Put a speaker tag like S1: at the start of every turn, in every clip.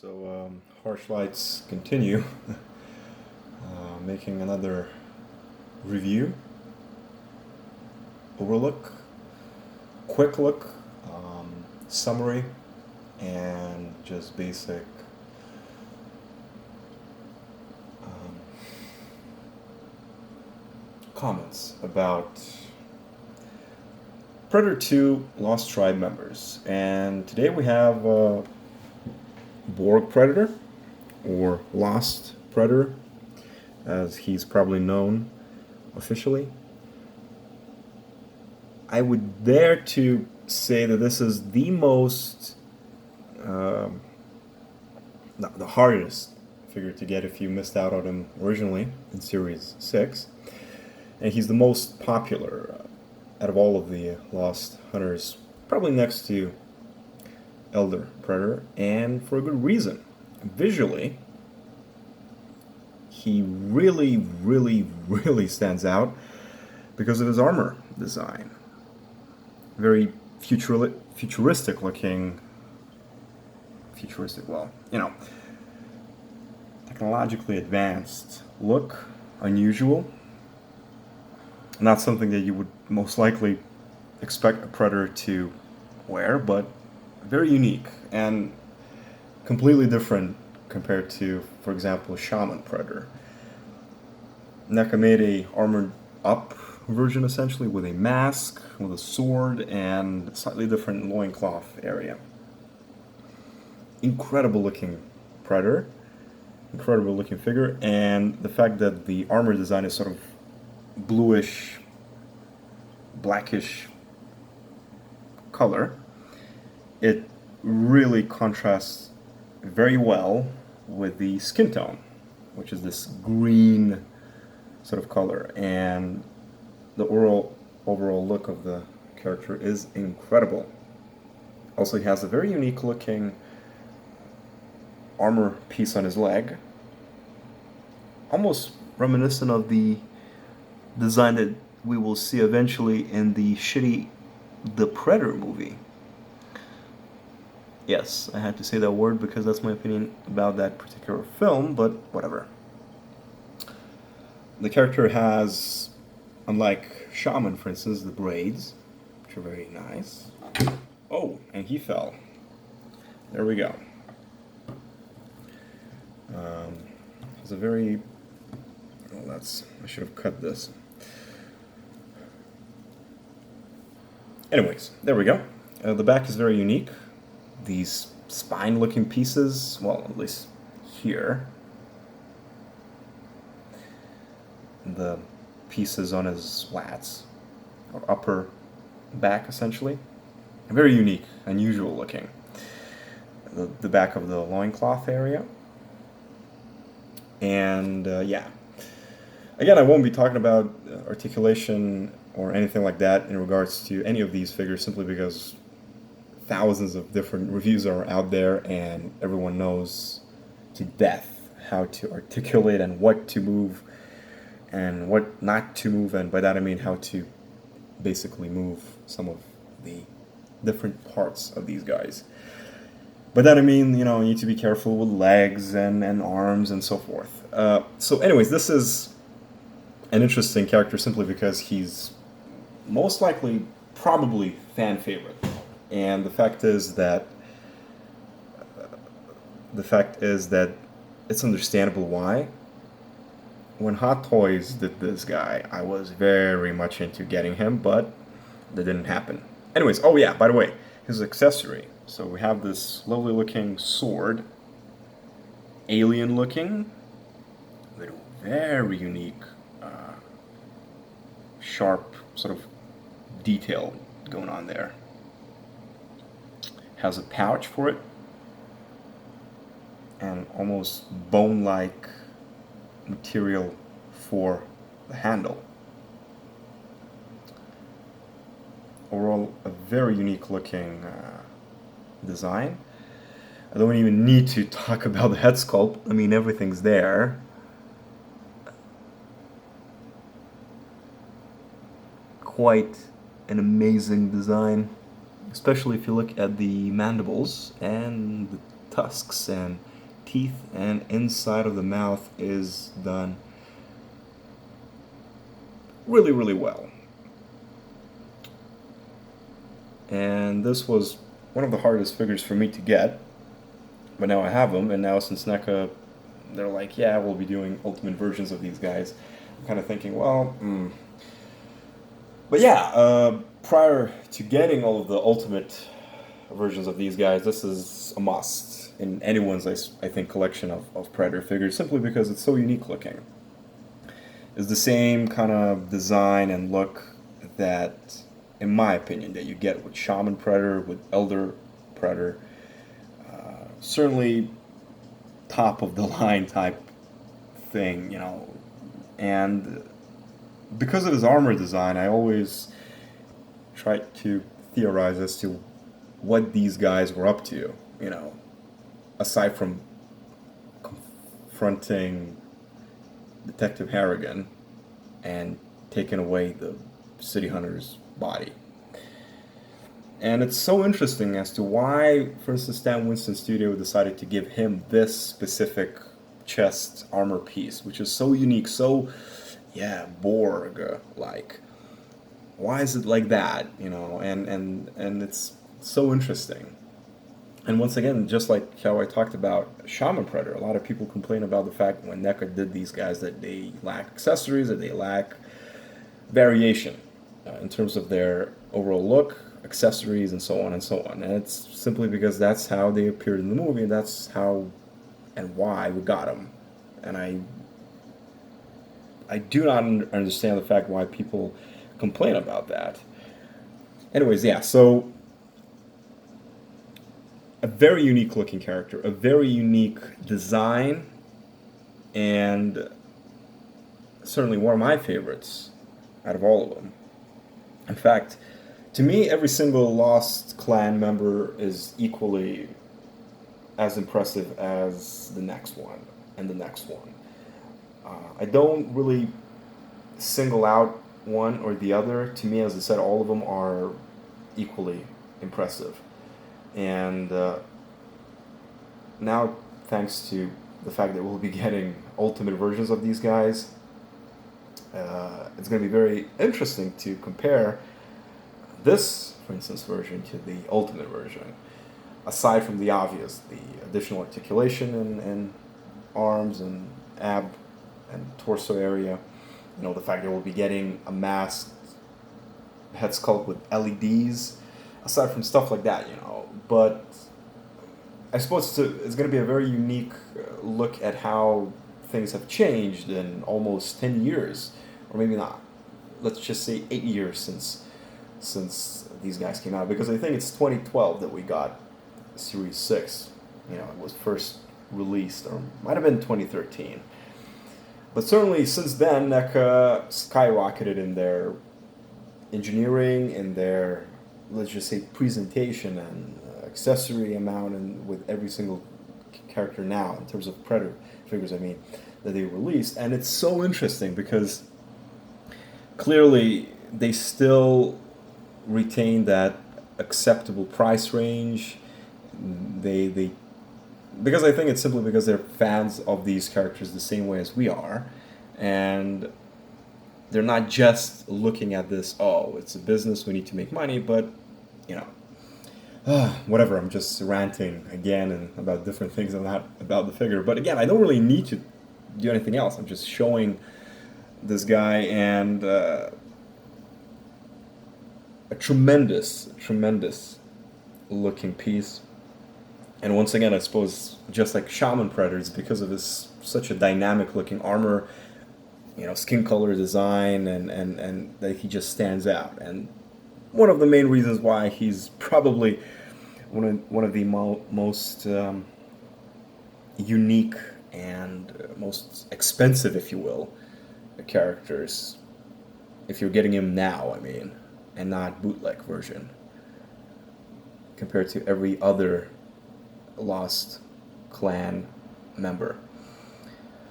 S1: So harsh lights continue. Making another review, overlook, quick look, summary, and just basic um, comments about Predator 2 Lost Tribe members. And today we have Borg Predator, or Lost Predator, as he's probably known officially. I would dare to say that this is the most, the hardest figure to get if you missed out on him originally in Series 6. And he's the most popular out of all of the Lost Hunters, probably next to Elder Predator, and for a good reason. Visually, he really stands out because of his armor design. Very futuristic looking, well, technologically advanced look, unusual. Not something that you would most likely expect a Predator to wear, but very unique and completely different compared to, for example, a Shaman Predator. Neca made a armored up version essentially with a mask, with a sword, and slightly different loincloth area. Incredible looking Predator, incredible looking figure, and the fact that the armor design is sort of bluish, blackish color, it really contrasts very well with the skin tone, which is this green sort of color, and the overall look of the character is incredible. Also, he has a very unique looking armor piece on his leg, almost reminiscent of the design that we will see eventually in the shitty The Predator movie. Yes, I had to say that word because that's my opinion about that particular film, but whatever. The character has, unlike Shaman, for instance, the braids, which are very nice. Oh, and he fell. There we go. It's a very... Oh, I should have cut this. Anyways, there we go. The back is very unique. These spine-looking pieces, well, at least here, the pieces on his lats, or upper back, essentially, very unique, unusual looking. The back of the loincloth area. And, yeah. Again, I won't be talking about articulation or anything like that in regards to any of these figures, simply because thousands of different reviews are out there and everyone knows to death how to articulate and what to move and what not to move, and by that I mean how to basically move some of the different parts of these guys. By that I mean, you need to be careful with legs and arms and so forth. So anyways, this is an interesting character simply because he's most likely probably fan favorite. And the fact is that it's understandable why. When Hot Toys did this guy, I was very much into getting him, but that didn't happen. Anyways, oh yeah, by the way, his accessory. So we have this lovely looking sword, alien looking, with a very unique, sharp sort of detail going on there. Has a pouch for it, and almost bone-like material for the handle. Overall, a very unique looking design. I don't even need to talk about the head sculpt. I mean, everything's there. Quite an amazing design, especially if you look at the mandibles and the tusks and teeth and inside of the mouth is done really, really well. And this was one of the hardest figures for me to get, but now I have them, and now since NECA, they're like, yeah, we'll be doing ultimate versions of these guys. I'm kind of thinking, well, But yeah, prior to getting all of the ultimate versions of these guys, this is a must in anyone's, I think, collection of Predator figures, simply because it's so unique looking. It's the same kind of design and look that, in my opinion, that you get with Shaman Predator, with Elder Predator. Certainly top of the line type thing, you know. And because of his armor design, I always tried to theorize as to what these guys were up to, you know, aside from confronting Detective Harrigan and taking away the City Hunter's body. And it's so interesting as to why, for instance, Stan Winston Studio decided to give him this specific chest armor piece, which is so unique, so, yeah, Borg-like. Why is it like that, you know? And it's so interesting. And once again, just like how I talked about Shaman Predator, a lot of people complain about the fact when NECA did these guys that they lack accessories, that they lack variation in terms of their overall look, accessories, and so on and so on. And it's simply because that's how they appeared in the movie, and that's how and why we got them. And I do not understand the fact why people complain about that. Anyways, yeah, so a very unique looking character, a very unique design, and certainly one of my favorites out of all of them. In fact, to me, every single Lost Clan member is equally as impressive as the next one and the next one. I don't really single out one or the other. To me, as I said, all of them are equally impressive. And now, thanks to the fact that we'll be getting ultimate versions of these guys, it's going to be very interesting to compare this, for instance, version to the ultimate version. Aside from the obvious, the additional articulation in arms and ab and torso area, you know, the fact that we'll be getting a masked head sculpt with LEDs, aside from stuff like that, you know. But I suppose it's going to be a very unique look at how things have changed in almost 10 years, or maybe not. Let's just say 8 years since these guys came out, because I think it's 2012 that we got Series 6. You know, it was first released, or might have been 2013. But certainly since then, NECA skyrocketed in their engineering, in their, let's just say, presentation and accessory amount, and with every single character now, in terms of Predator figures, I mean, that they released. And it's so interesting because clearly they still retain that acceptable price range. They because I think it's simply because they're fans of these characters the same way as we are, and they're not just looking at this, oh, it's a business, we need to make money, but, you know, whatever, I'm just ranting again and about different things and not about the figure. But again, I don't really need to do anything else. I'm just showing this guy, and a tremendous looking piece. And once again, I suppose, just like Shaman Predators, because of his such a dynamic looking armor, you know, skin color design, and that he just stands out. And one of the main reasons why he's probably one of the most unique and most expensive, if you will, characters, if you're getting him now, I mean, and not bootleg version, compared to every other Lost Clan member.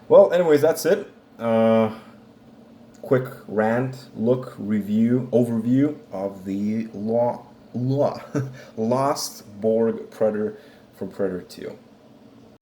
S1: Well, anyways, that's it. Quick rant, look, review, overview of the Lost Borg Predator from Predator 2.